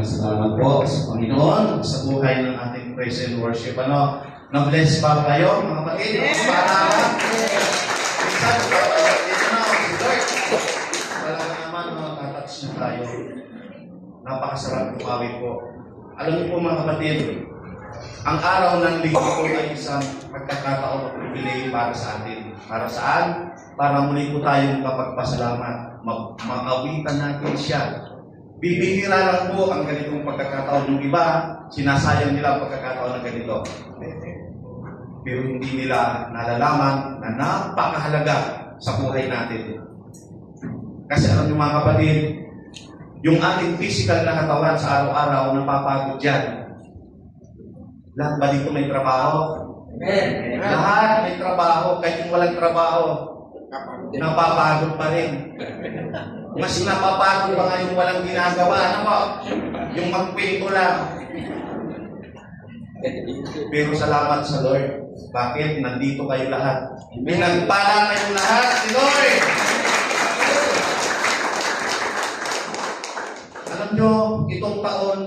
Maraming salamat po sa Panginoon sa buhay ng ating praise and worship. Na-bless ba kayo, mga kapatid? Para minsan, dito na, si Lord. Wala naman, touch na tayo. Napakasarap umawi po. Alam niyo po, mga kapatid, ang araw ng linggo po ay isang pagkakataon o pribilege para sa atin. Para saan? Para muli po tayong kapagpasalamat. Mag-awitan natin siya. Bibihira lang po ang ganitong pagkakataon. Yung iba, sinasayang nila ang pagkakataon ng ganito. Pero hindi nila nalalaman na napakahalaga sa buhay natin. Kasi alam niyo mga kapatid, yung ating physical na katawan sa araw-araw, napapagod yan. Lahat ba dito may trabaho? Amen. Lahat may trabaho. Kahit yung walang trabaho, napapagod pa rin. Mas napapagod pa nga yung walang ginagawa. Ano po? Yung magpinto lang. Pero salamat sa Lord. Bakit? Nandito kayo lahat. Pinagpala kayong lahat si Lord. Alam nyo, itong taon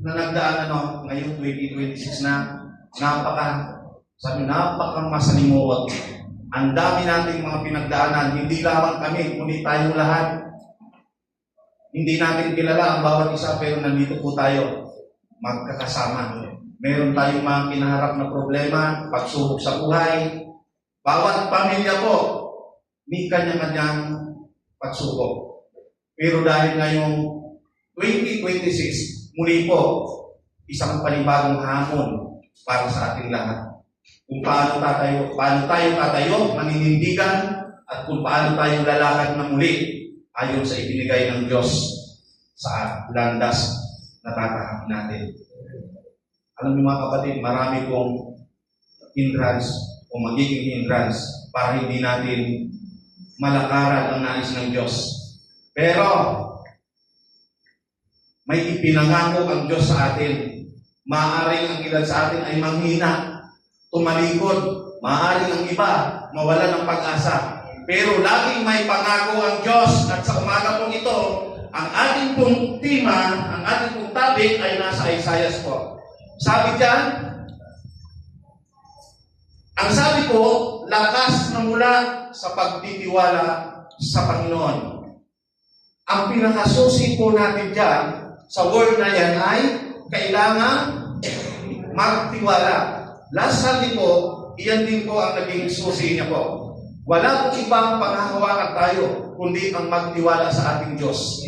na nagdaan, ngayon 2026 na, napaka masalimuot. Ang dami nating mga pinagdaanan, hindi lamang kami, kundi tayong lahat. Hindi natin kilala ang bawat isa, pero nandito po tayo, magkakasama. Meron tayong mga kinaharap na problema, pagsubok sa buhay. Bawat pamilya po, may kanya-kanyang pagsubok. Pero dahil ngayong 2026, muli po, isang panibagong hamon para sa ating lahat. Kung paano tayo tatayo, maninindigan, at kung paano tayo lalakad na muli ayon sa ibinigay ng Diyos sa landas na tatahak natin. Alam niyo mga kapatid, marami pong hindrance o magiging hindrance para hindi natin malakaran ang nais ng Diyos. Pero, may ipinangako ang Diyos sa atin. Maaaring ang ilan sa atin ay manghina, tumalikod. Maaaring ang iba mawala ng pag-asa. Pero laging may pangako ang Diyos. At sa umaga pong ito, ang ating pong tema, ang ating pong topic ay nasa Isaiah po. Sabi diyan, ang sabi po, lakas na mula sa pagtitiwala sa Panginoon. Ang pinakasusi po natin diyan, sa word na yan ay kailangan magtiwala. Last Sunday po, iyan din po ang naging susi niya po. Wala pong ibang panghahawakan tayo, kundi ang magtiwala sa ating Diyos.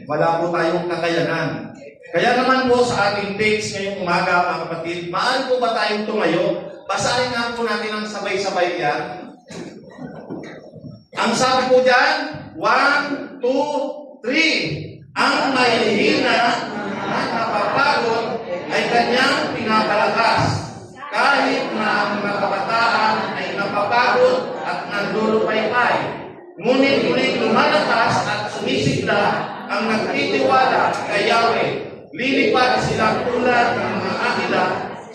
Wala po tayong kakayanan. Kaya naman po sa ating text ngayong umaga, mga kapatid, maaari po ba tayong tumayo? Basahin nga po natin ang sabay-sabay yan. Ang sabi po dyan, 1, 2, 3. Ang mahihina at napapagod ay kanyang pinapalakas. Kahit na ang mga kabataan ay napapagod at nandulupaypay. Ngunit muling lumalakas at sumisigla ang nagtitiwala kay Yahweh. Lilipad sila tulad ng mga akila,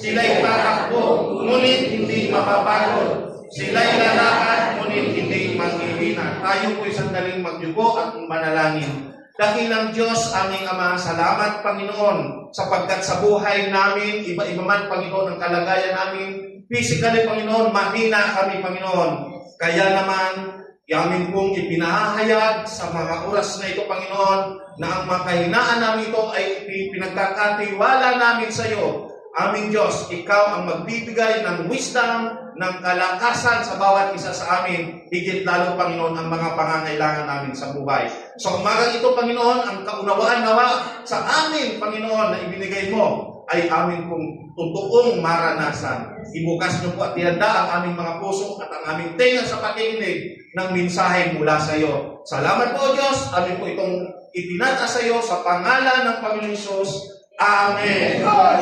sila'y tatakbo, ngunit hindi mapapagod. Sila'y lalakad, ngunit hindi manghihina. Tayo po'y sandaling magyugo at manalangin. Dakilang Diyos, aming Ama, salamat Panginoon, sapagkat sa buhay namin, iba-iba man Panginoon ang kalagayan namin. Physically, Panginoon, mahina kami, Panginoon. Kaya naman, yamin pong ipinahahayag sa mga oras na ito, Panginoon, na ang makahinaan namin ito ay pinagkakatiwala namin sa iyo. Aming Diyos, Ikaw ang magbibigay ng wisdom, ng kalakasan sa bawat isa sa amin, higit lalo, Panginoon, ang mga pangangailangan namin sa buhay. Sa umagang ito, Panginoon, ang kaunawaan nawa sa amin, Panginoon, na ibinigay mo, ay amin pong totoong maranasan. Ibukas niyo po at ihanda ang aming mga puso at ang aming tenga sa pakikinig ng mensahe mula sa iyo. Salamat po, Diyos. Amin po itong itinata sa iyo sa pangalan ng Panginoon Hesus. Amen. Yan,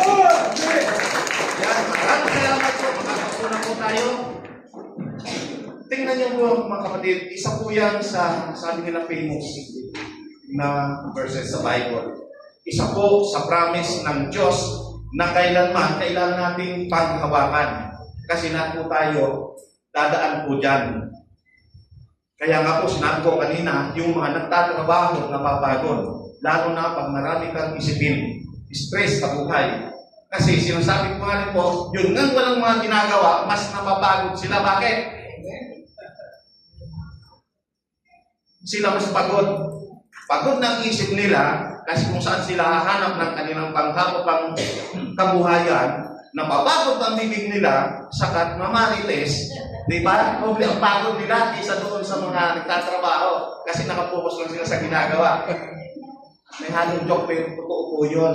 maraming salamat po. Makakapuna po tayo. Tingnan niyo po, mga kapatid, isa po yan sa, sabi nila, famous na verses sa Bible. Isa po sa promise ng Diyos na kailanman kailangan nating paghawakan. Kasi na po tayo, dadaan po dyan. Kaya nga po, sinabi ko kanina, yung mga nagtatrabaho, napapagod. lalo na pag marami kang isipin, stress sa buhay. Kasi sinasabi ko nga rin po, yun nga walang mga ginagawa, mas napapagod sila. Bakit? Sila mas pagod. Pagod ng isip nila kasi kung saan sila hahanap ng kanilang panghapong kabuhayan, napapagod ang bibig nila sakat mamarites, di ba? Doble ang pagod nila kaysa doon sa mga nagtatrabaho kasi nakapokus lang sila sa ginagawa. May halong joke pero totoo po yun.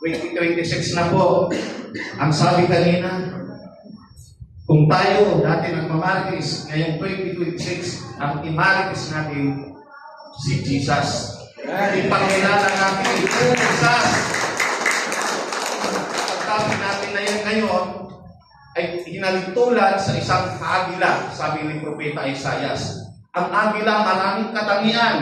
2026 na po. Ang sabi kanina, kung tayo dati nagmamarites, ngayong 2026, ang imarites natin si Jesus. Ipakilala natin si Jesus. Pagkabi natin na yan ngayon, ay hinalintulad sa isang agila, sabi ni Propeta Isaias. Ang agila, maraming katangian.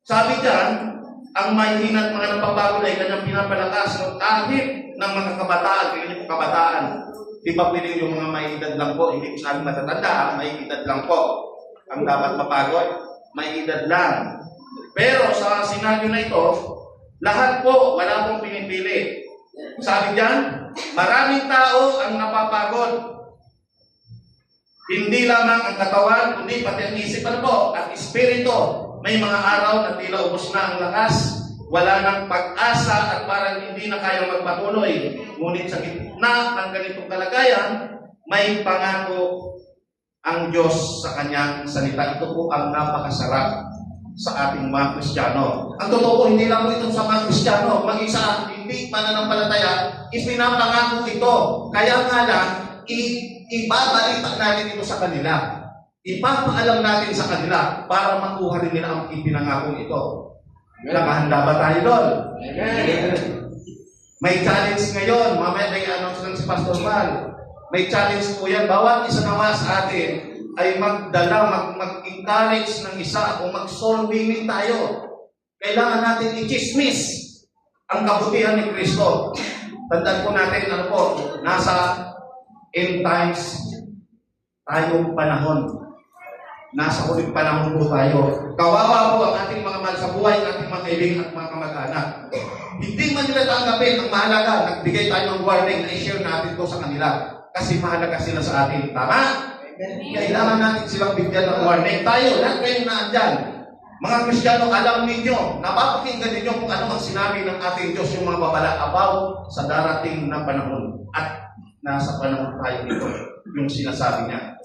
Sabi dyan, ang mahihina at mga napapagod ay kanyang pinapalakas ng kahit ng mga kabataan, kanya po kabataan. Di ba pwede yung mga may edad lang po, hindi ko sabi matatanda, may edad lang po. Ang dapat mapagod, may edad lang. Pero sa senaryo na ito, lahat po, wala pong pinipili. Sabi dyan, maraming tao ang napapagod. Hindi lamang ang katawan, kundi pati ang isip po, at espiritu. May mga araw na tila ubos na ang lakas, wala nang pag-asa at parang hindi na kayang magpatuloy. Ngunit sa gitna ng ganitong kalagayan, may pangako ang Diyos sa kanyang salita. Ito po ang napakasarap sa ating mga Kristiyano. Ang totoo po, hindi lang po ito sa mga Kristiyano, maging sa hindi pananampalataya, ipinapangako ito. Kaya nga lang, ibabalita natin ito sa kanila. Ipapaalam natin sa kanila para makuha rin nila ang ipinangako ito. Nakahanda ba tayo doon? May challenge ngayon. Mamaya may announce lang si Pastor Mal. May challenge po yan. Bawat isa naman sa atin ay magdala, mag-encourage ng isa o mag-solving tayo. Kailangan natin i-chismis ang kabutihan ni Kristo. Tandaan po natin, ano po, nasa end times tayong panahon. Nasa ulit panahon po tayo. Kawawa po ang ating mga mahal sa buhay, ating mga kaibigan at mga kamag-anak. Hindi man nila tanggapin. Ang mahalaga, nagbigay tayo ng warning na i-share natin ito sa kanila. Kasi mahalaga sila sa atin. Tama? Kailangan natin silang bigyan ng warning. Tayo, lahat kayo na andyan. Mga Kristiyano, alam ninyo, napapakinggan ninyo kung ano ang sinabi ng ating Diyos yung mga babala about sa darating na panahon. At nasa panahon tayo dito, yung sinasabi niya.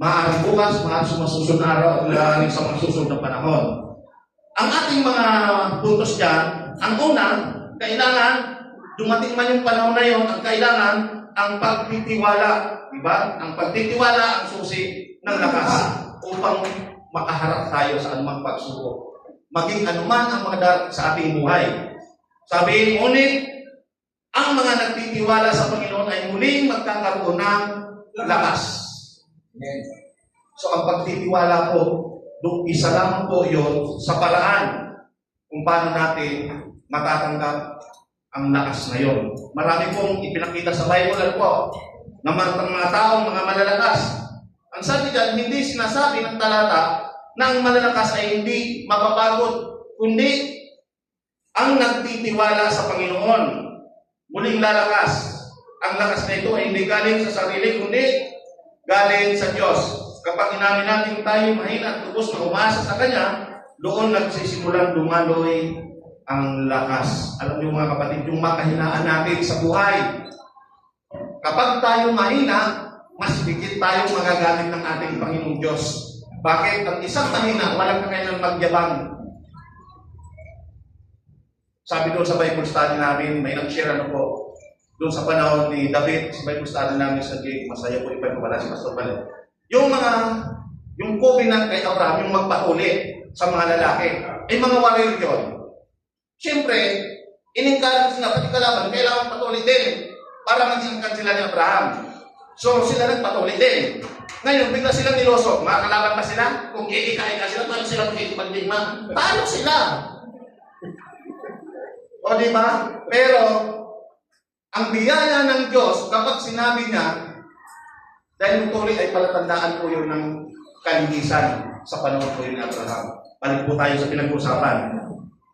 Maaaring bukas, maaaring sumasusunod na araw, maaaring sa mga susunod na panahon. Ang ating mga puntos dyan, ang una, kailangan, dumating man yung panahon na yun, ang kailangan, ang pagtitiwala. Diba? Ang pagtitiwala ang susi ng lakas upang makaharap tayo sa anumang pagsubok. Maging anuman ang mga darating sa ating buhay. Sabi, ngunit, ang mga nagtitiwala sa Panginoon ay muling magkakaroon ng lakas. So ang pagtitiwala po, isa lang po yun sa paraan kung paano natin matatanggap ang lakas na yun. Marami pong ipinakita sa Bible po na mga taong mga malalakas. Ang sabi dyan, hindi sinasabi ng talata na ang malalakas ay hindi mapapagod, kundi ang nagtitiwala sa Panginoon muling lalakas. Ang lakas na ito ay hindi galing sa sarili, kundi galing sa Diyos. Kapag inamin natin tayo mahina at tubos na umasa sa Kanya, doon nagsisimulang dumaloy ang lakas. Alam niyo mga kapatid, yung makahinaan natin sa buhay. Kapag tayo mahina, mas higit tayong magagamit ng ating Panginoong Diyos. Bakit? Ang isang mahina, walang kailangan magyabang. Sabi doon sa Bible study namin, may nag-share ano po, doon sa panahon ni David, sa Bible study namin sa Jake, masaya po ipagpapala si Pastor Palit. Yung covenant kay Abraham, yung magpahuli sa mga lalaki, ay mga warrior yun. Siyempre, in-encourage na pati kalaban, kailangan patuloy din para maging sila ni Abraham. So, sila nagpatuloy din. Ngayon, bigla silang nilosok. Makakalaban pa sila? Kung iika-ika sila, paano sila magkikipagdigma? Paano sila? O, di ba? Pero, ang biyaya ng Diyos, kapag sinabi niya, dahil tuloy ay palatandaan po yun ng kalinisan sa panahon po yun ni Abraham. Balik po tayo sa pinag-usapan.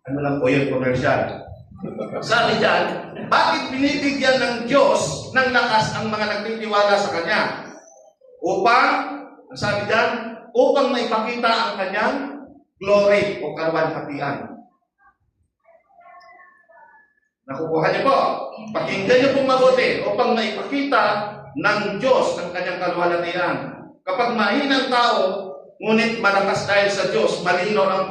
Ano lang po yun, commercial. Sabi dyan, bakit binibigyan ng Diyos ng lakas ang mga nagtitiwala sa Kanya? Upang, ang sabi dyan, upang maipakita ang Kanyang glory o kaluwalhatian. Nakukuha niyo po. Pakinggan niyo pong mabuti upang maipakita ng Diyos ng Kanyang kaluwalhatian. Kapag mahinang tao, ngunit malakas dahil sa Diyos, malinaw ang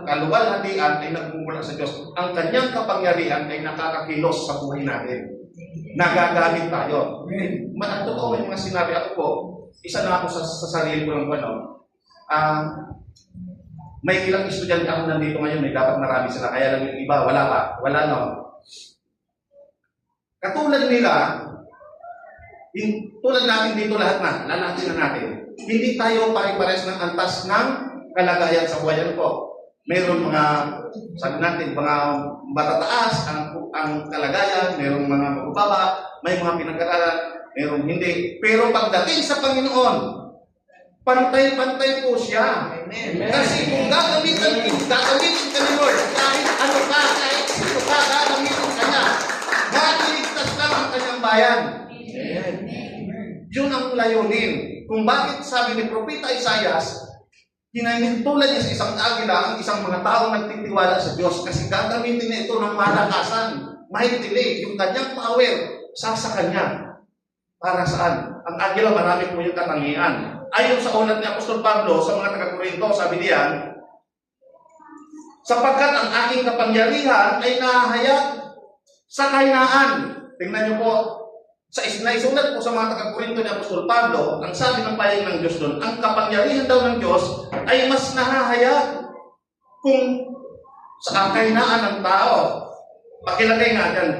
kaluwalhatian ay nagmumula sa Diyos. Ang Kanyang kapangyarihan ay nakakakilos sa buhay natin. Nagagamit tayo. Totoo may mga sinabi ako po, isa na ako sa sarili ko ng may ilang estudyante ako nandito ngayon, may dapat marami sila, kaya lang yung iba, wala pa. Wala no. Katulad nila, tulad natin dito lahat na, lalaki na natin. Hindi tayo pare-pares ng antas ng kalagayan sa buhayan po. Mayroon mga, sabi natin, mga matataas ang kalagayan, mayroong mga mababa, may mga pinag-aralan, mayroong hindi. Pero pagdating sa Panginoon, pantay-pantay po siya. Amen. Kasi kung gagamitin ka ni Lord, kahit ano ka, kahit sino ka, gagamitin ka niya. Matiligtas lang ang kanyang bayan. Amen. Yun ang layunin. Kung bakit sabi ni Propeta Isaias, hinahintulad niya sa isang agila ang isang mga taong nagtitiwala sa Diyos kasi gagamitin niya ito ng malakasan. Mahintili, yung kanyang power sa kanya. Para saan? Ang agila, marami po yung katangian. Ayon sa ulat ni Apostol Pablo sa mga taga-Korinto, sabi niya, sapagkat ang aking kapangyarihan ay nahahayag sa kahinaan. Tingnan niyo po, naisulat po sa mga taga-Korinto ni Apostol Pablo, ang sabi ng pahayag ng Diyos doon, ang kapangyarihan daw ng Diyos ay mas nahahayag kung sa kahinaan ng tao. Pakilagay nga dyan.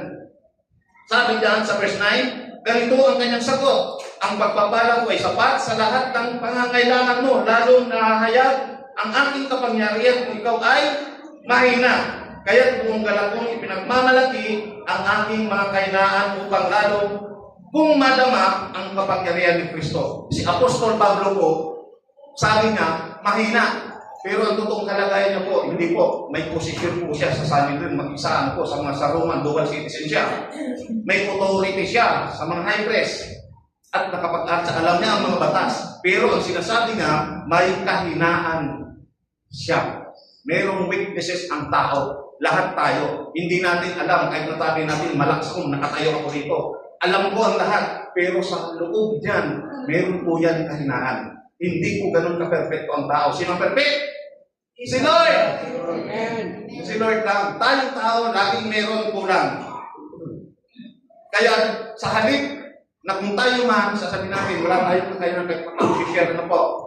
Sabi dyan sa verse 9, ganito ang kanyang sagot. Ang pagpapala ko ay sapat sa lahat ng pangangailangan mo, lalo nahahayag ang aking kapangyarihan kung ikaw ay mahina. Kaya't buong galak kong ipinagmamalaki ang aking mga kahinaan upang lalo kung madama ang kapangyarihan ni Kristo. Si Apostol Pablo po, sabi niya, mahina. Pero ang totoong kalagayan niya po, hindi po. May posisyon po siya sa Sanhedrin, mag-isa po sa mga Roman, dual citizen siya. May authority siya sa mga high priest. At nakapag-arsa, alam niya ang mga batas. Pero ang sinasabi niya, may kahinaan siya. Merong weaknesses ang tao. Lahat tayo. Hindi natin alam, kahit natabi natin, malakas kung nakatayo ako dito. Alam ko ang lahat, pero sa loob niyan, meron po yan kahinaan. Hindi po ganun ka-perfecto ang tao. Sino ang perfect? Si Lord! Si Lord lang. Tayong tao, laging meron kulang. Kaya sa halip na kung tayo man, sasabihin natin, wala tayo ng pag-share na po.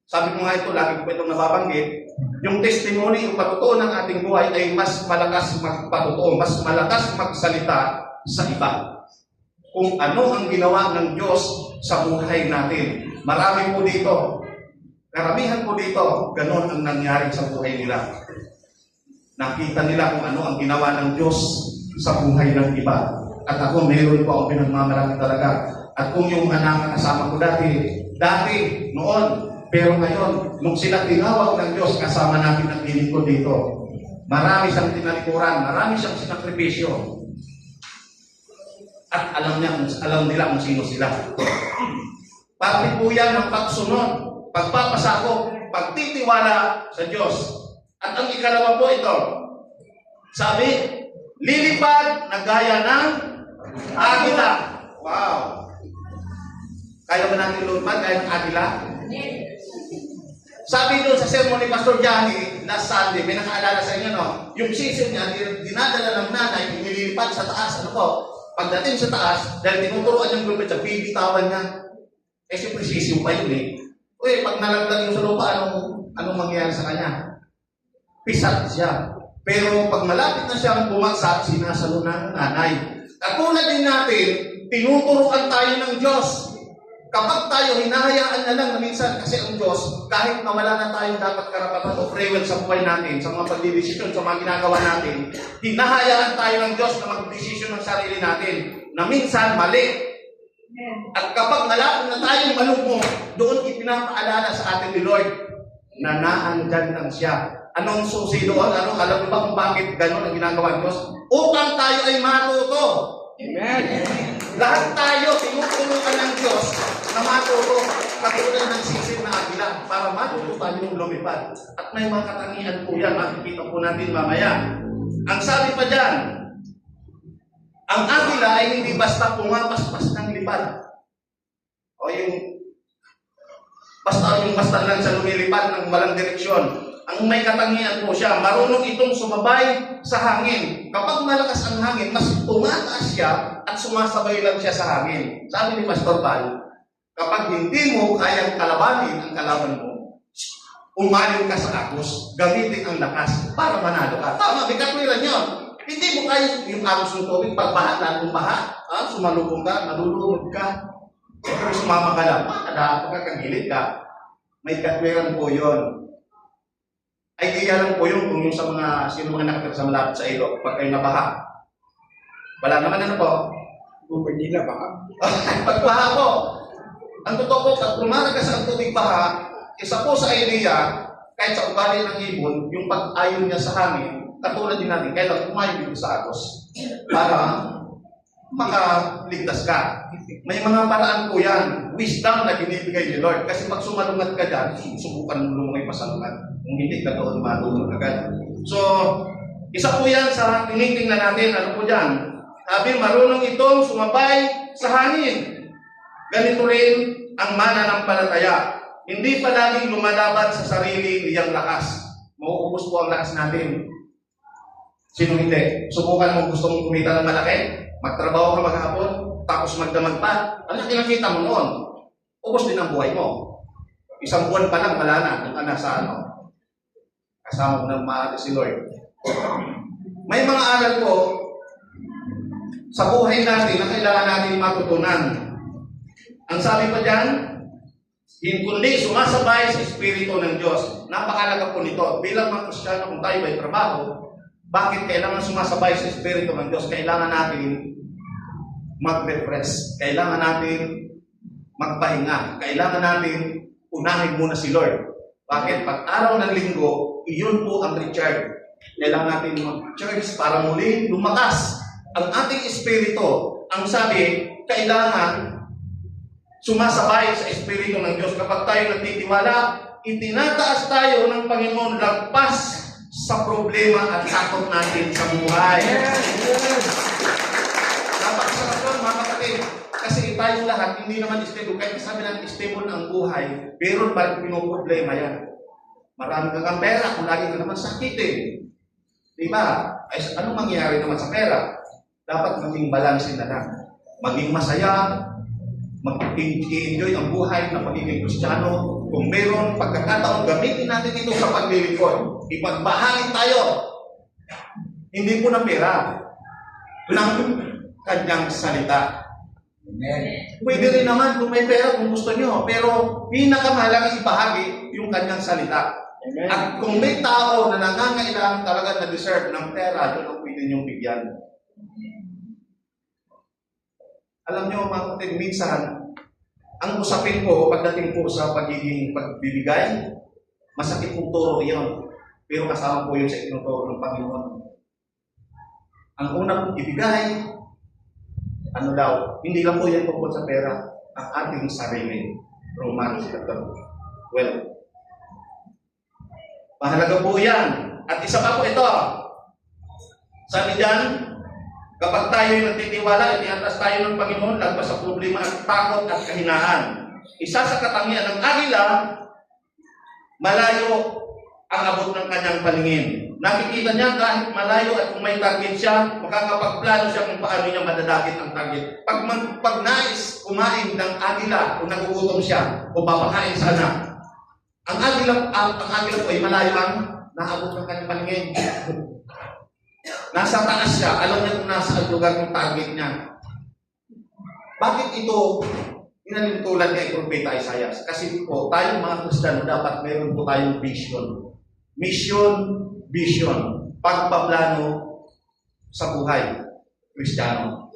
Sabi ko nga ito, lagi ko itong nababanggit, yung testimony, yung patutuo ng ating buhay ay mas malakas magpatutuo, mas malakas magsalita sa iba. Kung ano ang ginawa ng Diyos sa buhay natin. Marami po dito, karamihan po dito, ganun ang nangyari sa buhay nila. Nakita nila kung ano ang ginawa ng Diyos sa buhay ng iba. At ako, mayroon po akong pinagmamalaki talaga. At kung yung anak kasama ko dati, noon, pero ngayon, nung sila tinawag ng Diyos, kasama natin ang lingkod dito. Marami siyang tinalikuran, marami siyang sinakripisyo. At alam nila kung sino sila. Parte po yan ng pagsunod, pagpapasakop, pagtitiwala sa Diyos. At ang ikalawa po ito, sabi, lilipad na gaya ng agila. Wow! Kaya ba natin lumipad gaya ng agila? Sabi doon sa sermon ni Pastor Johnny, last Sunday, may nakaalala sa inyo, no? Yung season niya, dinadala ng nanay, nililipad sa taas, ano po? Pagdating sa taas, dahil tinuturuan yung gulpit sa bibitawan niya, eh siyempre sisiw pa yun eh. Uy, pag nalagdag yung sa lupa, anong mangyayari sa kanya? Pisat siya. Pero pag malapit na siyang bumagsak, sinasalo ng nanay. Katulad din natin, tinuturuan tayo ng Diyos. Kapag tayo hinahayaan na lang na minsan, kasi ang Diyos, kahit mawala na tayong dapat karapatan o free will sa buhay natin, sa mga pagdidesisyon, sa mga ginagawa natin, hinahayaan tayo ng Diyos na mag-desisyon ng sarili natin, na minsan mali. At kapag malapit na tayong malugmok, doon ipinapaalala sa atin ni Lord na naandyan lang siya. Anong susi doon? Alam niyo ba kung bakit gano'n ang ginagawa ng Diyos? Upang tayo ay matuto. Amen. Lahat tayo tinutulungan ng Diyos na matuto. Katulad ng sisid na agila para matuto tayong lumipad. At may mga katangian po yan. Makikita po natin mamaya. Ang sabi pa dyan, ang agila ay hindi basta pumapaspas ng lipad. O yung basta lang sa lumilipad ng walang direksyon. Ang may katangian po siya, marunong itong sumabay sa hangin. Kapag malakas ang hangin, mas tumataas siya at sumasabay lang siya sa hangin. Sabi ni Pastor Val, kapag hindi mo kayang kalabanin ang kalaban mo, umaling ka sa agos, gamitin ang lakas para manalo ka. Tama, may katwiran yun. Hindi mo kaya yung agos ng tubig, pagbaha na baha, sumalubong ka, nalulunod ka, pero sumama ka lang, pagkakagilid ka. May katwiran po yun. Idea lang po yun kung yung sa sino mga nakatira sa malapit sa ilog, pag kayo nabaha. Wala naman ano po. Kung hindi na baka. Pagbaha po. Ang totoo po, pag lumalagas ang tubig baha, isa po sa idea, kahit sa ugali ng ibon, yung pag-ayon niya sa hangin, katulad din natin, kailan kumain dito sa agos. Para makaligtas ka. May mga paraan po yan. Wisdom na binibigay ni Lord. Kasi pag sumalungat ka dyan, subukan mo lumay pasalungat. Kung hindi ka doon, matulog agad. So, isa po yan sa tinitingnan natin. Ano po dyan? Sabi, marunong itong sumabay sa hangin. Ganito rin ang mananampalataya. Hindi palaging lumalaban sa sarili niyang lakas. Mauubos po ang lakas natin. Sino hindi? Subukan mo gusto mong kumita ng malaki? Magtrabaho ka maghapon, tapos magdamag pa. Ano ang kinakita mo noon? Ubos din ang buhay mo. Isang buwan pa lang, wala na. Kung nasa kasama mo ng maaari si Lord. May mga aral po sa buhay natin na kailangan natin matutunan. Ang sabi pa dyan, kundi sumasabay sa Espiritu ng Diyos. Napakalaga po nito. Bilang mga Kristiyano, kung tayo may trabaho, bakit kailangan sumasabay sa Espiritu ng Diyos? Kailangan natin mag-refresh. Kailangan natin magpahinga. Kailangan natin unahin muna si Lord. Bakit? Pag araw ng linggo, iyon po ang recharge. Kailangan natin mag-charge para muli lumakas ang ating espiritu. Ang sabi, kailangan sumasabay sa Espiritu ng Diyos. Kapag tayo nagtitiwala, itinataas tayo ng Panginoon lagpas sa problema at takot natin sa buhay. Napakasarap yun, mga kapatid. Kasi tayong lahat, hindi naman stable. Kahit sabi natin stable ang buhay, pero parang pinoproblema yan. Marami kang pera kung lagi ka naman sakitin. Diba? Ay, anong mangyayari naman sa pera? Dapat maging balansin na lang. Maging masaya, mag-enjoy ang buhay na pagiging Kristiyano. Kung mayroon pagkakataon, gamitin natin ito sa paglilingkod. Ipagbahagin tayo. Hindi po na pera. Ng kanyang salita. Amen. Pwede rin naman kung may pera kung gusto nyo. Pero pinakamahalagang ibahagi yung kanyang salita. Amen. At kung may tao na nangangailangan talaga na deserve ng pera, yun ang pwede nyong bigyan. Alam nyo, mga kapatid, minsan, ang usapin ko, pagdating po sa pagiging pagbibigay, masakit pong turo yun. Pero kasama po yun sa itinuturo ng Panginoon. Ang unang ibigay, ano daw, hindi lang po yan tungkol sa pera, ang ating sarili. Romans 12. Mahalaga po yan. At isa pa po ito. Sabi dyan, kapag tayo'y nagtitiwala, itiatas tayo ng Panginoon, lagpas sa problema at takot at kahinaan. Isa sa katangian ng agila, malayo ang abot ng kanyang paningin. Nakikita niya kahit malayo at kung may target siya, makakapagplano siya kung paano niya madadakit ang target. Pag nais kumain ng agila o nagugutom siya o papakain sana, ang agila po ay malayo ang naabot ng kanyang paningin. Nasa taas siya, alam niya kung nasa ang lugar ng target niya. Bakit ito inalintulan kay Propeta Isaiah? Kasi po, tayong mga Kristiyano, dapat meron po tayong vision. Vision. Pagpaplano sa buhay Kristiyano.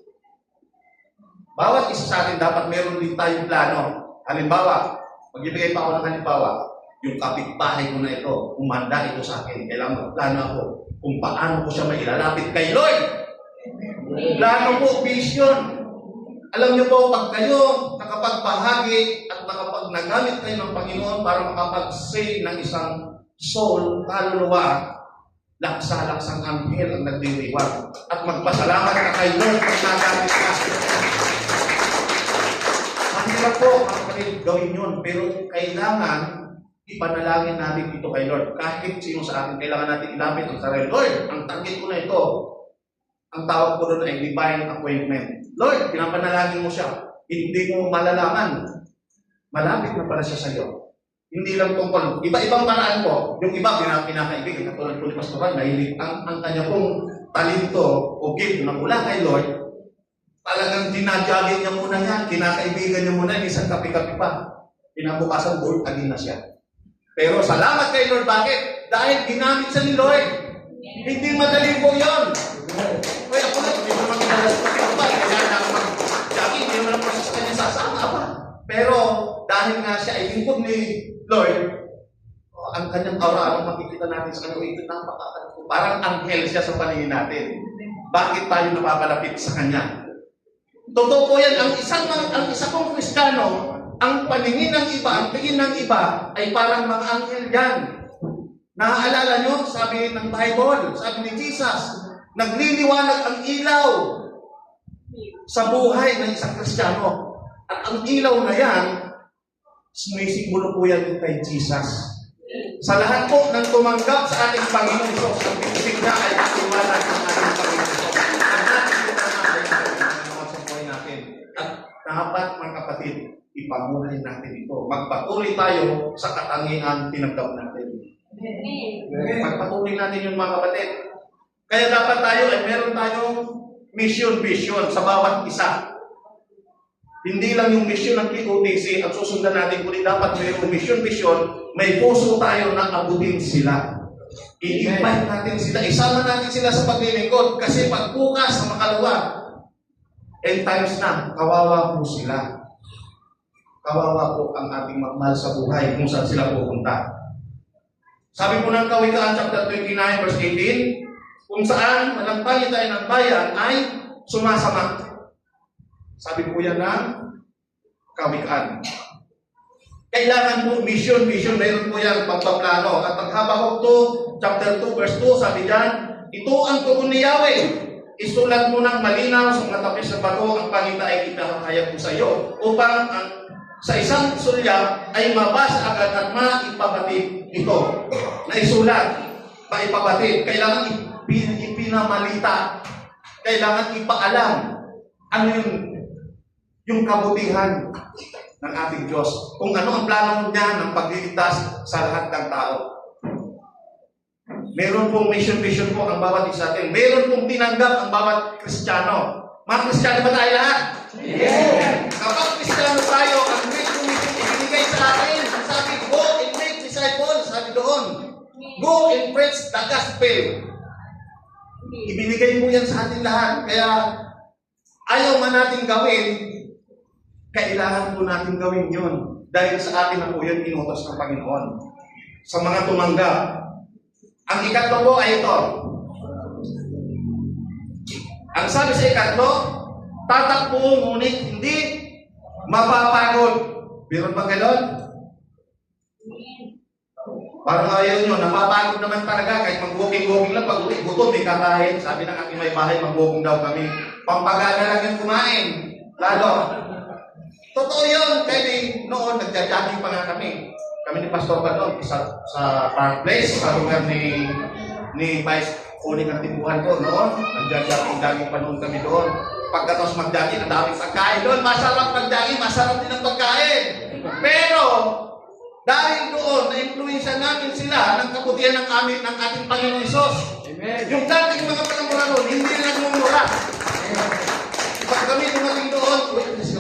Bawat isa sa atin dapat meron din tayong plano. Halimbawa, magbibigay pa ako ng halimbawa, yung kapitbahay ko na ito, umanda ito sa akin, kailangan magplano ako kung paano ko siya mailalapit kay Lord. Plano po, vision. Alam niyo po, pag kayo nakapagbahagi at nagamit kayo ng Panginoon para makapag-save ng isang soul, kaluluwa, laksa-laksang anghel ang nagdiriwag. At magpasalamat ka kay Lord kung nagamit ka. Ang hirap po, kapatid, gawin yun. Pero kailangan ipanalangin natin ito kay Lord. Kahit sino sa atin, kailangan natin ilapit ang sarili. Lord, ang target ko na ito, ang tawag ko doon ay divine appointment. Lord, pinapanalangin mo siya. Hindi mo malalaman. Malapit na pala siya sa iyo. Hindi lang tungkol. Iba-ibang paraan po. Yung iba, pinakaibigan. Katulad po ni Pastoral, nahilig ang kanya pong talento o gift na mula kay Lord, talagang dinajagin niya muna yan. Kinakaibigan niya muna. Isang kapi-kapi pa. Pinabukasan, Lord, agin na siya. Pero salamat kay Lord. Bakit? Dahil ginamit siya ni Lord. Hindi madali po yun. Kaya ako na, hindi naman kinalaspag. Kaya na mag-jogging, hindi naman po sa kanya sasama pa. Pero dahil nga siya ay lingkod ni Lord, ang kanyang aura, ang makikita natin sa kanya, ito napakakalago. Parang anghel siya sa paningin natin. Bakit tayo napapalapit sa kanya? Totoo po yan, ang isa kong Kristiyano, ang paningin ng iba, ang tingin ng iba, ay parang mga anghel yan. Naaalala nyo, sabi ng Bible, sabi ni Jesus, nagliliwanag ang ilaw sa buhay ng isang Kristiyano. At ang ilaw na yan, sumisimbolo po yan kay Jesus. Sa lahat po ng tumanggap sa ating Panginoon Diyos, ang pinisig na ay natiwala ng ating Panginoon Diyos. Ang natin ito na ay Panginoon sa buhay natin. At dapat, mga kapatid, ipamuhay natin ito. Magpatuloy tayo sa katangian tinanggap natin. Magpatuloy natin yung mga kapatid. Kaya dapat tayo ay meron tayong mission, vision sa bawat isa. Hindi lang yung mission ng POTC ang susundan natin, kundi dapat mayroong mission, vision, may puso tayo na abutin sila. I-invite natin sila, isama natin sila sa paglilingkod kasi pagbukas sa makalawa, end times na, kawawa po sila. Kawawa po ang ating magmahal sa buhay kung saan sila pupunta. Sabi po ng Kawikaan chapter 29 verse 18, kung saan malampangin tayo ng bayan ay sumasama. Sabi po yan ng Kawikaan. Kailangan po mission, mayroon po yan pagpaplano. At ang Habakuk 2, chapter 2, verse 2, sabi dyan, ito ang tugon ni Yahweh. Isulat mo ng malinaw sa mga tapis na bato, ang pangita ay ipahahayag ko sa iyo, upang sa isang sulya ay mabasa agad at maipabatid ito. Na isulat, maipabatid. Kailangan ipinamalita. Kailangan ipaalam. Ano yung kabutihan ng ating Diyos. Kung ano ang plano niya ng pagliligtas sa lahat ng tao. Meron pong mission po ang bawat isa natin. Meron pong tinanggap ang bawat Kristiyano. Mga Kristiyano ba tayo lahat? Yes! Kapag Kristiyano tayo, ang great commission ibinigay sa atin. Sabi, go and make disciples. Sabi doon, go and preach the gospel. Ibinigay mo yan sa atin lahat. Kaya, ayaw man natin gawin, kailangan po natin gawin yun. Dahil sa atin na po yun inutos ng Panginoon. Sa mga tumanggap. Ang ikatlo po ay ito. Ang sabi sa ikatlo, tatakbo ngunit hindi mapapagod. Meron ba gano'n? Parang ayaw nyo, napapagod naman talaga. Kahit mag-walking lang, pag gutom, may kakain. Sabi ng aking may bahay, mag-walking daw kami. Pampagana lang yung kumain. Lalo. Totoo yun. Kaya noon, nagja-jogging pa nga kami. Kami ni Pastor Badon sa Park Place, sa lugar ni Vice Kuling ang tibuhan ko noon. Nagja-jogging pa noon kami doon. Pagkatapos mag-jogging, ang daming pagkain doon. Masarap mag-jogging, masarap din ang pagkain. Pero, dahil doon, na-influensya namin sila ng kabutihan ng ating Panginoon Isos. Yung dating mga palamura doon, hindi na nagmumura. Pag kami dumating doon,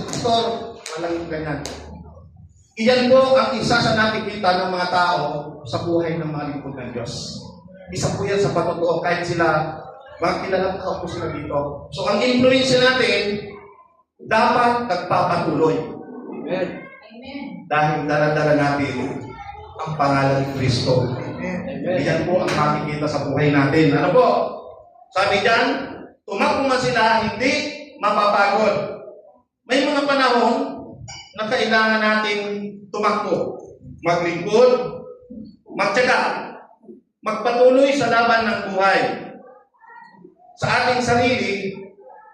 Pastor, walang ganyan. Iyan po ang isa sa nakikita ng mga tao sa buhay ng mga lingkod ng Diyos. Isa po yan sa patotoo, kahit sila, mga kilalang tao po sila dito. So ang influence natin, dapat nagpapatuloy. Amen. Dahil dala-dala natin ang pangalan ni Kristo. Amen. Yan po ang makikita sa buhay natin. Ano po? Sabi diyan, tumakbo man sila, hindi mapapagod. May mga panahon na kailangan natin tumakbo, maglingkod, magtiyaga, magpatuloy sa laban ng buhay. Sa ating sarili,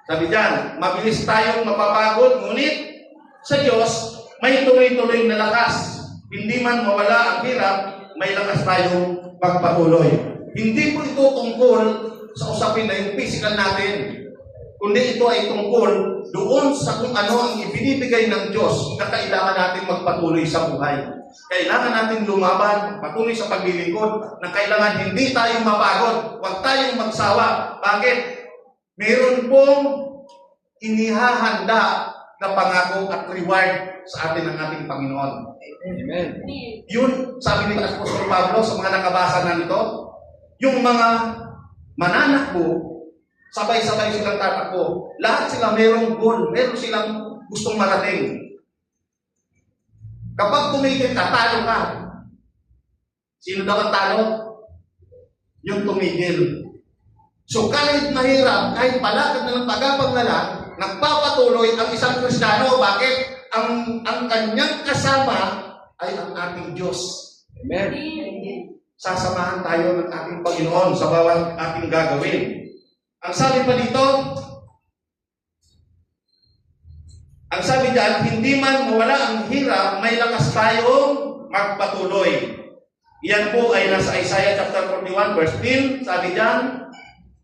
sabi diyan, mabilis tayong mapapagod, ngunit sa Diyos, may tuloy-tuloy na lakas. Hindi man mawala ang hirap, may lakas tayong pagpatuloy. Hindi po ito tungkol sa usapin na yung physical natin, kundi ito ay tungkol doon sa kung ano ang ibinibigay ng Diyos na kailangan natin magpatuloy sa buhay. Kailangan natin lumaban, patuloy sa paglilingkod, na kailangan hindi tayo mapagod, huwag tayong magsawa. Bakit? Meron pong inihahanda na pangako at reward sa atin ng ating Panginoon. Amen. Yun, sabi ni Apostol Pablo sa mga nakabasa na nito, yung mga mananakbo, sabay-sabay silang tatakbo. Lahat sila merong goal, meron silang gustong marating. Kapag tumigil ka, talo ka. Sino daw ang talo? Yung tumigil. So kahit mahirap, kahit palakad na ng tagapag na lang, nagpapatuloy ang isang Kristiyano. Bakit? Ang kanyang kasama ay ang ating Diyos. Amen. Sasamahan tayo ng ating Panginoon sa bawat ating gagawin. Ang sabi pa dito, ang sabi diyan, hindi man mawala ang hirap, may lakas tayong magpatuloy. Yan po ay nasa Isaiah chapter 41 verse 10. Sabi diyan,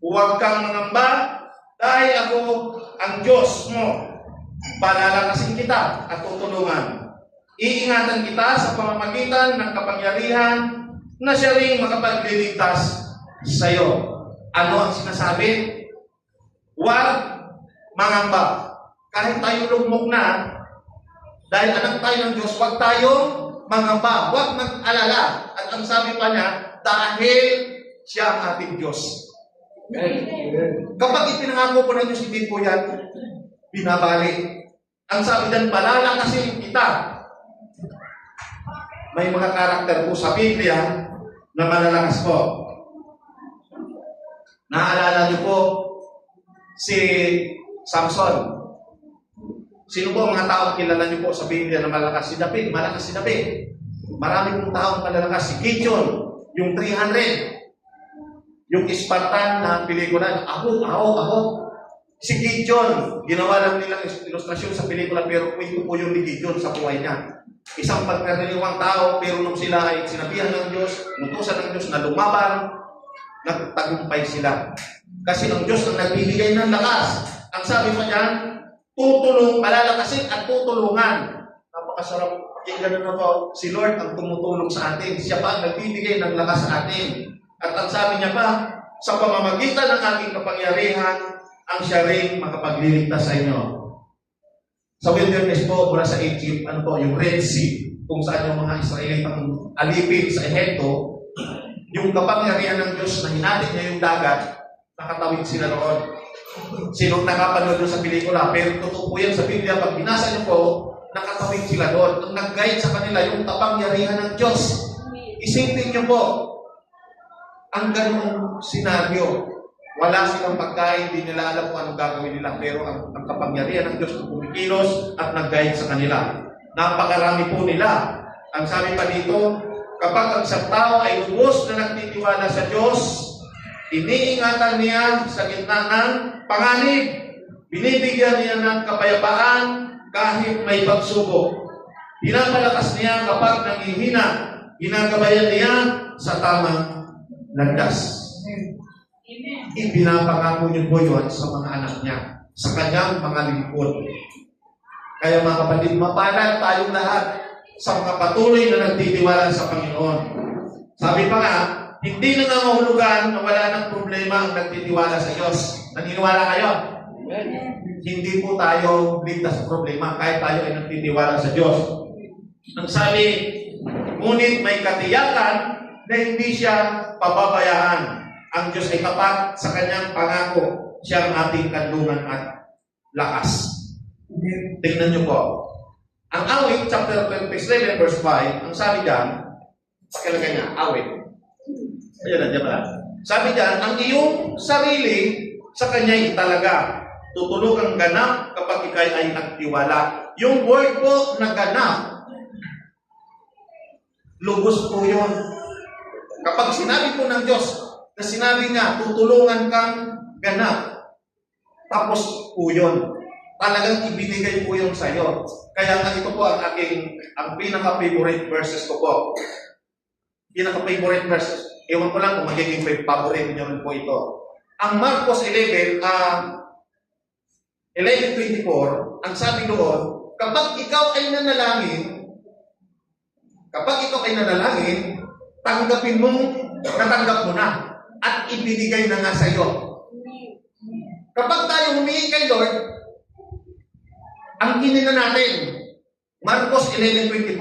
huwag kang mangamba dahil ako ang Diyos mo. Palalakasin kita at tutulungan. Iingatan kita sa pamamagitan ng kapangyarihan na siya ring makapagliligtas sa iyo. Ano ang sinasabi? Huwag mangamba. Kahit tayo lugmok na, dahil anak tayo ng Diyos, huwag tayong mangamba. Huwag mag-alala. At ang sabi pa niya, dahil siya ang ating Diyos. Amen. Kapag ipinangako po ng Diyos, hindi po yan binabalik. Ang sabi dyan, palalakasin kita. May mga karakter po sa Biblia na malalakas po. Naalala niyo po si Samson. Sino po ang mga tao kilala niyo po sa Biblia na malakas? Si David, malakas si David. Marami pong taong malalakas. Si Gideon, yung 300. Yung Spartan na pelikula, ako. Si Gideon, ginawa lang nilang ilustrasyon sa pelikula, pero kwento po yung ni Gideon sa buhay niya. Isang pagkaraniwang tao, pero nung sila ay sinabihan ng Diyos, nutusan ng Diyos na lumaban, nagtagumpay sila. Kasi ang Diyos ang nagbibigay ng lakas. Ang sabi pa diyan, palalakasin at tutulungan. Napakasarap pakinggan na po. Si Lord ang tumutulong sa atin. Siya pa ang nagbibigay ng lakas sa atin. At ang sabi niya pa, sa pamamagitan ng aking kapangyarihan, ang siya rin makapagliligtas sa inyo. Sa wilderness po, mula sa Egypt, yung Red Sea, kung saan yung mga Israelitang alipin sa Ehipto, yung kapangyarihan ng Diyos na hinatid niya yung dagat, nakatawid sila roon. Sinong nakapanood doon sa pelikula, pero totoo po yan sa Biblia, pag binasa niyo po, nakatawid sila doon. Ang nag-guide sa kanila, yung kapangyarihan ng Diyos. Isipin niyo po, ang ganung senaryo, wala silang pagkain, hindi nila alam kung anong gagawin nila, pero ang kapangyarihan ng Diyos na kumikilos at nag-guide sa kanila. Napakarami po nila. Ang sabi pa dito, kapag ang isang tao ay lubos na nagtitiwala sa Diyos, iniingatan niya sa gitna ng panganib, binibigyan niya ng kapayapaan kahit may pagsubok. Pinapalakas niya kapag nanghihina, ginagabayan niya sa tamang landas. Ipinapangako niyo po yun sa mga anak niya, sa kanyang mga lingkod. Kaya mga kapatid, mapalad tayong lahat sa mga patuloy na nagtitiwala sa Panginoon. Sabi pa nga, hindi na nangahulugan na wala ng problema ang nagtitiwala sa Diyos. Naniniwala kayo? Amen. Hindi po tayo ligtas sa problema kahit tayo ay nagtitiwala sa Diyos. Ang sabi, ngunit may katiyakan na hindi siya pababayaan. Ang Diyos ay tapat sa kanyang pangako. Siya ang ating kandungan at lakas. Tingnan niyo po. Ang awit, chapter 27, verse 5, ang sabi diyan, pakilagay niya, awit. Ayan, nandiyan pala. Sabi diyan, ang iyong sarili sa kanya italaga. Tutulog ang ganap kapag ikay ay nagtiwala. Yung word po na ganap, lubos po yun. Kapag sinabi po ng Diyos, na sinabi niya, tutulungan kang ganap, tapos po yun. Talagang ibinigay po yun sa iyo. Kaya nga ito po ang pinaka-favorite verses ko po. Pinaka-favorite verses. Ewan ko lang kung magiging favorite niyo rin po ito. Ang Marcos 11, 11:24, ang sabi doon, kapag ikaw ay nanalangin, tanggapin mo, natanggap mo na, at ibinigay na nga sa iyo. Kapag tayo humingi kay Lord, ang kinina natin, Marcos 11:24,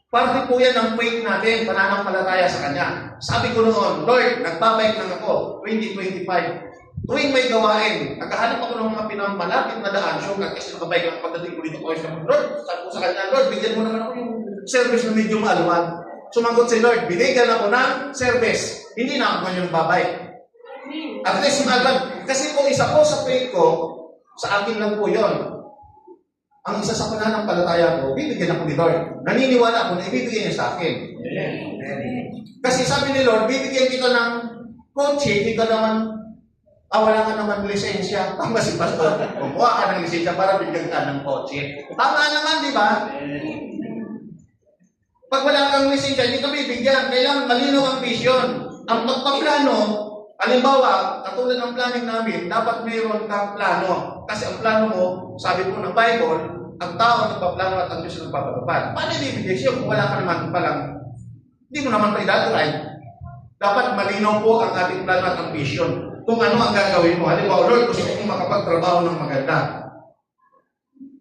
parte po yan ng faith natin, pananampalataya sa Kanya. Sabi ko noon, Lord, nagbabayad lang ako, 2025. Tuwing may gawain, naghahanap ako ng mga pinammalapit na daan, sure, kasi nakabayad lang pagdating ko dito ko sa Lord, sabi ko sa Kanya, Lord, bigyan mo naman ako yung service na medyo maaluan. Sumagot si Lord, binigyan ako ng service. Hindi na ako ngayon babay. At least magag, kasi po isa po sa faith ko, sa akin lang po yon. Ang isa sa pananampalataya ko, bibigyan ako ni Lord. Naniniwala ako na ibibigyan niya sa akin. Kasi sabi ni Lord, bibigyan kita ng kotse, kita naman, wala ka naman lisensya. Tama si Pastor, kumuha ka ng lisensya para bigyan ka ng kotse. Tama naman, di ba? Pag wala kang lisensya, hindi ka bibigyan. Kailangan malinaw ang vision. Ang pagpaplano, halimbawa, katulad ng planning namin, dapat mayroon kang plano. Kasi ang plano mo, sabi po ng Bible, ang tao nagpaplano at ang Diyos nagpapatupad. Paano ibibigay siya kung wala ka naman palang, hindi mo naman pa idadrive. Dapat malinaw po ang ating plano at ang vision. Kung ano ang gagawin mo. Halimbawa, Lord, gusto kong makapagtrabaho ng maganda.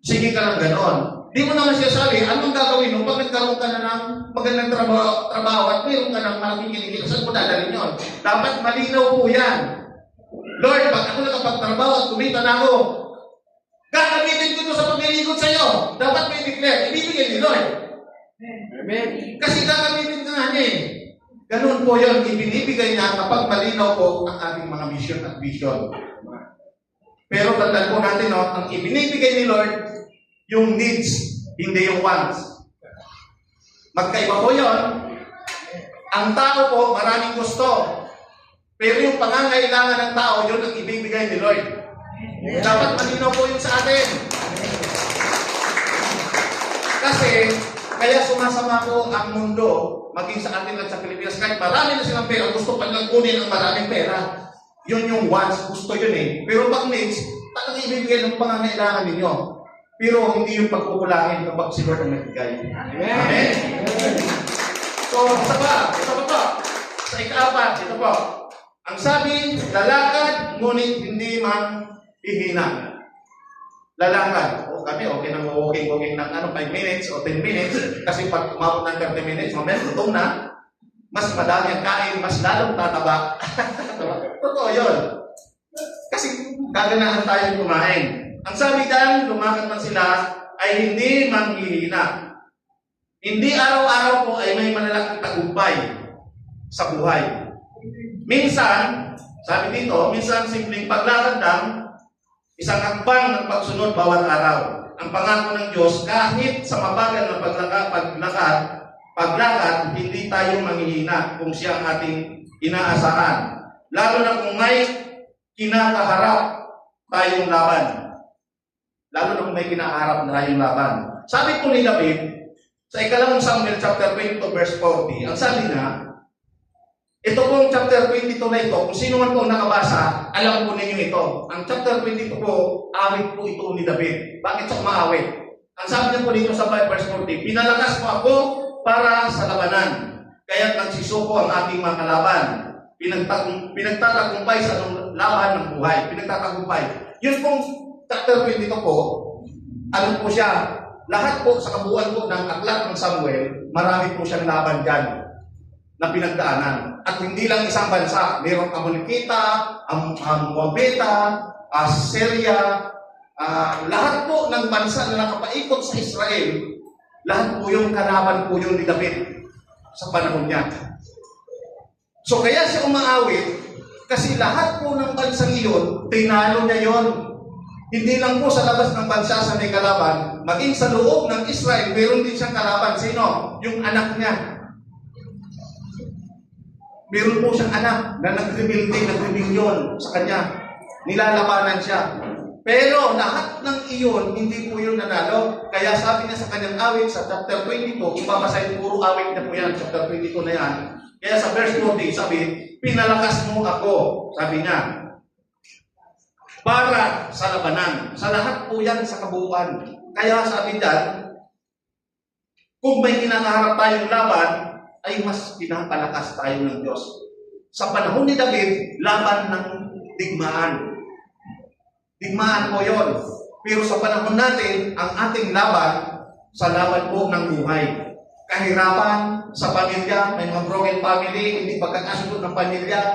Sige ka lang ganon. Di mo naman siya sabi, anong gagawin mo pag nagkaroon ka na ng magandang trabaho at mayroon ka ng malaking kinikita, saan mo dadalhin yun? Dapat malinaw po yan. Lord, pag ako nakapagtrabaho at kumita na ako, gagamitin ko ito sa paglilingkod sa iyo. Dapat may declare, ibibigay ni Lord. Amen. Kasi gagamitin ka nga niya eh. Ganun po yun, ibinibigay niya kapag malinaw po ang ating mga mission at vision. Pero tandaan po natin, no, ang ibinibigay ni Lord, yung needs, hindi yung wants. Magkaiba po yun. Ang tao po, maraming gusto. Pero yung pangangailangan ng tao, yun ang ibibigay ni Lord. Dapat malinaw po yun sa atin. Kasi, kaya sumasama po ang mundo, maging sa atin at sa Pilipinas, kahit marami na silang pera, gusto pa lang kunin ang maraming pera. Yun yung wants, gusto yun eh. Pero pag needs, talagang ibibigay ng pangangailangan ninyo. Pero hindi yung pagkukulangin kapag si Lord ang nagbigay. Amen? So, isa pa po. Sa ika-4, ito po. Ang sabi, lalakad, ngunit hindi man hihina. Lalakad. O kami, okay nang walking ng 5 minutes o 10 minutes. Kasi pag umabot ng 30 minutes, mamaya, gutom na. Mas madami ang kain, mas lalong tataba. Totoo yun. Kasi gaganahan tayo kumain. Ang sabi dyan, lumakad man sila, ay hindi manghihina. Hindi araw-araw po ay may malalaking tagumpay sa buhay. Minsan, sabi dito, minsan simpleng paglakad lang, isang hakbang ng pagsunod bawat araw. Ang pangako ng Diyos, kahit sa mabagal na paglakad, hindi tayo manghihina kung siya ang ating inaasahan. Lalo na kung may kinakaharap tayong laban. Lalo na kung may kinakaharap na tayong laban. Sabi po ni David, sa ikalawang Samuel chapter 22 verse 40, ang sabi na, ito pong chapter 22 na ito, kung sino man po nakabasa, alam po ninyo ito. Ang chapter 22 po, awit po ito ni David. Bakit siya umaawit? Ang sabi niya po dito sa verse 40, pinalakas po ako para sa labanan, kaya't nagsisuko ang aking mga kalaban. Pinagtatagumpay sa laban ng buhay. Pinagtatagumpay. Yun pong chapter 22 po, ano po siya, lahat po sa kabuuan po ng aklat ng Samuel, marami po siyang laban dyan na pinagdaanan. At hindi lang isang bansa, mayroong Amonita, Moabita, Syria, lahat po ng bansa na nakapaikot sa Israel, lahat po yung kalaban po yun ni David sa panahon niya. So kaya siya umaawit, kasi lahat po ng bansang iyon, tinalo niya yon. Hindi lang po sa labas ng bansa sa may kalaban, maging sa loob ng Israel, meron din siyang kalaban. Sino? Yung anak niya. Meron po siyang anak na nag-rebellion sa kanya. Nilalabanan siya. Pero lahat ng iyon, hindi po yun nanalo. Kaya sabi niya sa kanyang awit sa chapter 22, ibabasahin puro awit niya po yan, chapter 22 na yan. Kaya sa verse 40, sabi, pinalakas mo ako, sabi niya, para sa labanan. Sa lahat po yan sa kabuuan. Kaya sabi dyan, kung may kinakaharap tayong laban, ay mas pinapalakas tayo ng Diyos. Sa panahon ni David, laban ng digmaan. Digmaan po yun. Pero sa panahon natin, ang ating laban, sa laban po ng buhay. Kahirapan sa pamilya, may mga broken family, hindi pagkakasunod ng pamilya,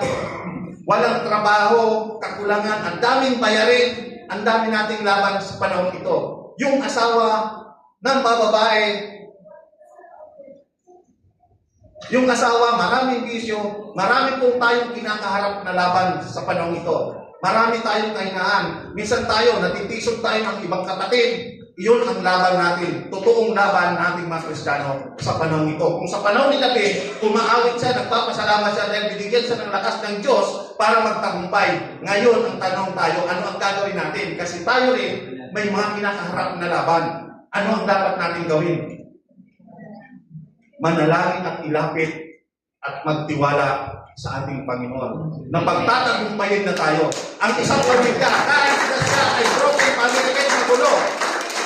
walang trabaho, kakulangan, ang daming bayarin, ang dami nating laban sa panahon ito. Yung asawa ng bababae, yung asawa, maraming bisyo, marami po tayong kinakaharap na laban sa panahon ito. Marami tayong kahinaan. Minsan tayo, natitisod tayo ng ibang kapatid. Iyon ang laban natin. Totoong laban nating mga Kristiyano sa panahon ito. Kung sa panahon ni David, umaawit siya, nagpapasalamat siya dahil binigyan siya ng lakas ng Diyos para magtagumpay. Ngayon, ang tanong tayo, ano ang gagawin natin? Kasi tayo rin, may mga kinakaharap na laban. Ano ang dapat natin gawin? Manalangin at ilapit at magtiwala sa ating Panginoon. Na pagtatagumpayin na tayo. Ang isang pamilya, kahit na siya ay broken, pamilya kayo sa gulo,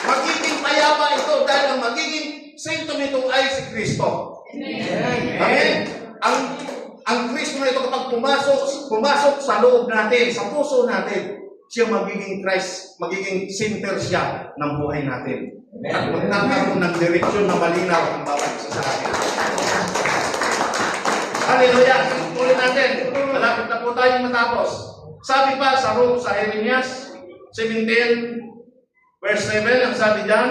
magiging payapa ito dahil ang magiging sentro nito ay si Kristo. Amen? Ang Kristo na ito kapag pumasok sa loob natin, sa puso natin, siya magiging Christ, magiging center siya ng buhay natin. At magkakaroon ng direksyon na malinaw ang bawat isa sa atin. Hallelujah! Ulit natin. Malapit na po tayong matapos. Sabi pa sa Jeremias 17, verse 7, ang sabi dyan,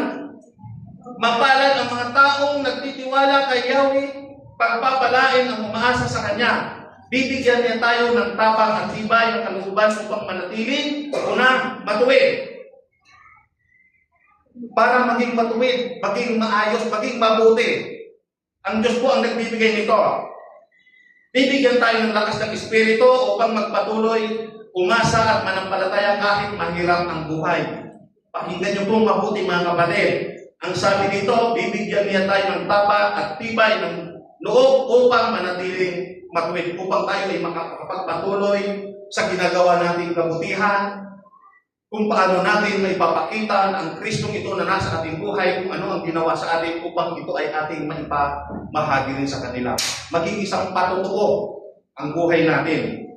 mapalad ang mga taong nagtitiwala kay Yahweh, pagpapalain ang umaasa sa Kanya. Bibigyan niya tayo ng tapang at tibay ng kalooban upang manatiling, una, matuwid. Para maging matuwid, maging maayos, maging mabuti. Ang Diyos po ang nagbibigay nito. Bibigyan tayo ng lakas ng Espiritu upang magpatuloy, umasa at manampalataya kahit mahirap ang buhay. Pakinggan niyo pong mabuti mga kapatid. Ang sabi dito, bibigyan niya tayo ng tapa at tibay ng loob upang manatiling matuwid, upang tayo ay makapagpatuloy sa ginagawa nating kabutihan, kung paano natin may papakita ang Kristong ito na nasa ating buhay, kung ano ang ginawa sa atin upang ito ay ating maipamahagi rin sa kanila. Maging isang patotoo ang buhay natin.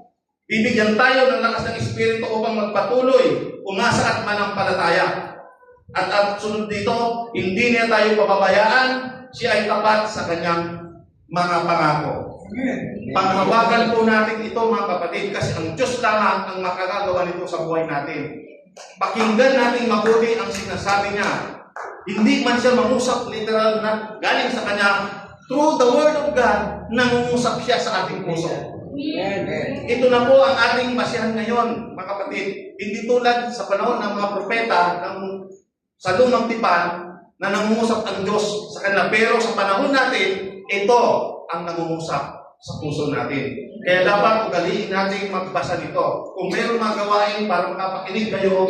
Bibigyan tayo ng lakas ng Espiritu upang magpatuloy, umasa at manampalataya. At sunod dito, hindi niya tayo pababayaan, siya ay tapat sa kanyang mga pangako. Panghawagan po natin ito mga kapatid, kasi ang Diyos lamang ang makagagawa nito sa buhay natin. Pakinggan natin mabuti ang sinasabi niya. Hindi man siya mangusap literal na galing sa kanya, through the Word of God, nangungusap siya sa ating puso. Ito na po ang ating basihan ngayon, mga kapatid. Hindi tulad sa panahon ng mga propeta sa lumang tipan na nangungusap ang Diyos sa kanila. Pero sa panahon natin, ito ang nangungusap sa puso natin. Kaya dapat ugaliin natin magbasa nito. Kung mayroong mga gawain para makapakinig kayo,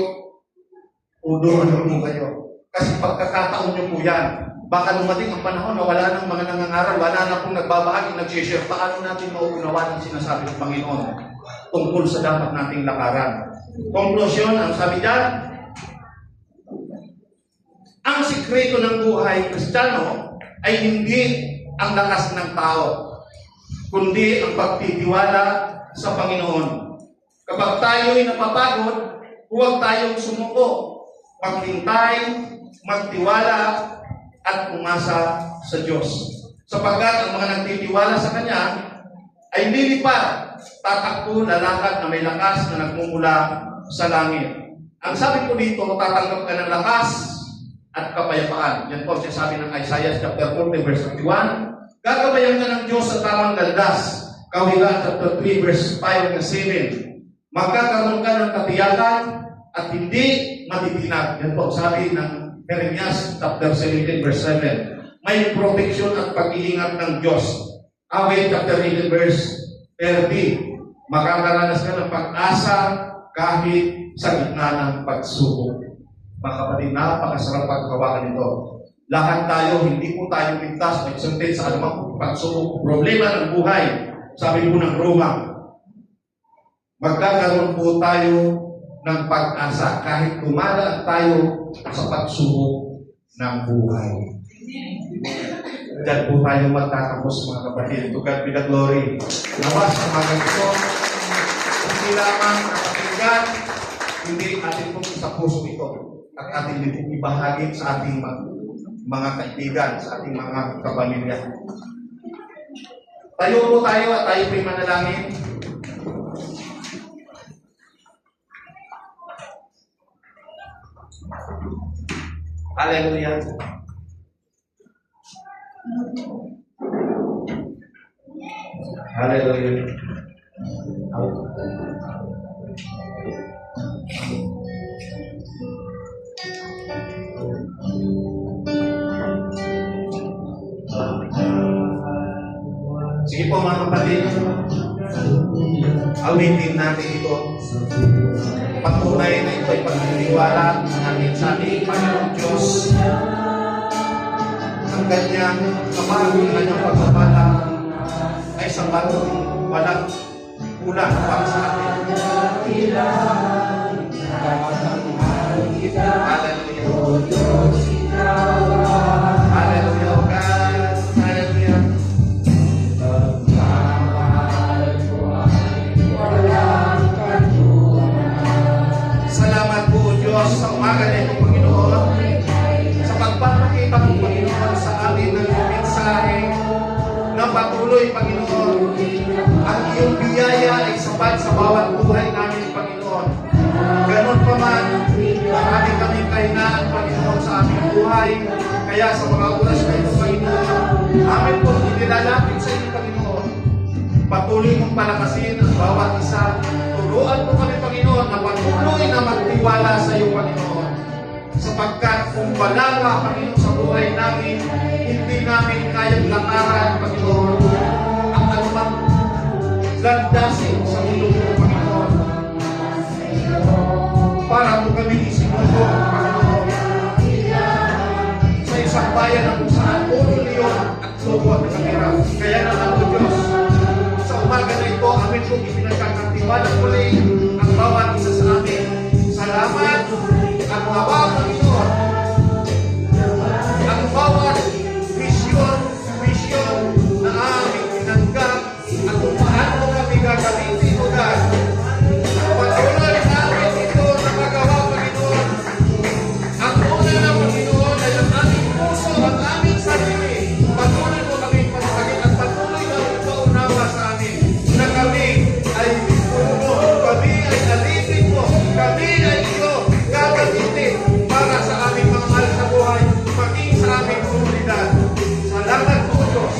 uduan mo kayo. Kasi pagkakataon nyo po yan. Baka dumating ang panahon na wala nang mga nangangaral, wala na pong nagbabahagi, nag-share. Paano natin mauunawan ang sinasabi ng Panginoon tungkol sa dapat nating lakaran? Konklusyon, ang sabi dyan, ang sikreto ng buhay Kristiyano ay hindi ang lakas ng tao, kundi ang pagtitiwala sa Panginoon. Kapag tayo'y napapagod, huwag tayong sumuko. Maghintay, magtiwala, at umasa sa Diyos. Sapagkat ang mga nagtitiwala sa Kanya ay lilipad, tatakbo, lalakad na may lakas na nagmumula sa langit. Ang sabi ko dito, tatanggap ka ng lakas at kapayapaan. Yan po siya sabi ng Isaiah chapter 40 verse 31. Gagabayan ka ng Diyos sa tamang landas. Kawilaan chapter 3 verse 5 and 7. Magkakaroon ka ng katiyakan at hindi matitinag. Yan po sabi ng Jeremias chapter 17 verse 7. May proteksyon at pag-iingat ng Diyos. Awit chapter 18 verse 30. Makakaranas ka ng pag-asa kahit sa gitna ng pagsubok. Mga kapatid, napakasarap pagkawakan ito. Lahat tayo, hindi po tayo pintas o exempted sa anumang pagsubok, problema ng buhay. Sabi po ng Roma, magkakaroon po tayo ng pag-asa kahit tumadaan tayo sa pagsubok ng buhay. Diyan po tayo magtatapos, mga kapatid. To God be the glory. Nawas sa mga ito, hindi lamang kapatigan, hindi atin pong isa puso ito at atin din ibahagi sa ating mga kaibigan, sa ating mga kapamilya. Tayo po tayo at tayo po'y manalangin. Hallelujah. Hallelujah. Sige po mga kapatid, awitin natin ito. Patunay na ito ay pagtitiwala natin sa ating Panginoon Diyos. Ang kanyang kamahal, ang kanyang pagpapala ay sabatong walang kulang para sa atin. Hallelujah. Hallelujah, O God. Hallelujah. Salamat po, Diyos, sa umaga na ito, Panginoon, sa pagpapakita mo, Panginoon, sa amin ng mensahe na patuloy, Panginoon. Ang iyong biyaya ay sapat sa bawat buhay namin, Panginoon. Ganon pa man, marami kaming kahinaan, Panginoon, sa aming buhay. Kaya sa mga oras na ito, Panginoon, amin po inilalapit sa inyo, Panginoon. Patuloy mong palakasin ang bawat isa. Turuan mo kami, Panginoon, na patuloy na magtiwala sa iyo, Panginoon. Sapagkat kung wala ka, Panginoon, sa buhay namin, hindi namin kayang lakaran, Panginoon, ang anumang landasin sa mundo mo, Panginoon. Para mo kami isinugo, Panginoon, sa isang bayan na kung saan puro leon at lobo at nakatira. Kaya naman po, Diyos, sa umaga na ito, amin po ipinagkakatiwala muli ang bawat isa sa amin. Salamat at nawa, Panginoon, ang bawat vision na aming tinanggap at kung paano kami gagamitin, O God. Patuloy namin ito na magawa, Panginoon. Ang una na, Panginoon, ay ang aming puso, ang aming sarili. Patuloy mo kami pasagin at patuloy na ipaunawa sa amin na kami ay puno, kami ay alipin mo, kami ay iyo gagamitin para sa aming mga mahal sa buhay, maging sa aming komunidad. Salamat po, Diyos.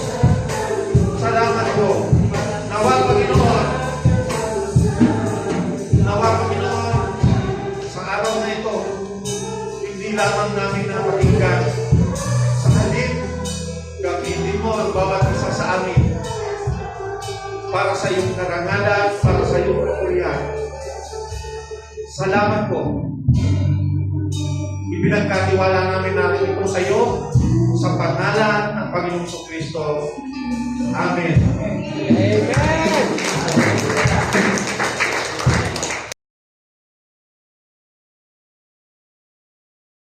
Salamat po. Nawa, Panginoon, sa araw na ito, hindi lamang namin napakinggan. Sa halip, gamitin mo ang bawat isa sa amin para sa iyong karangalan, para sa iyong kapurihan. Salamat po. Ibinagkatiwala namin ito sa iyo sa pangalan ng Panginoong Kristo. Amen. Amen.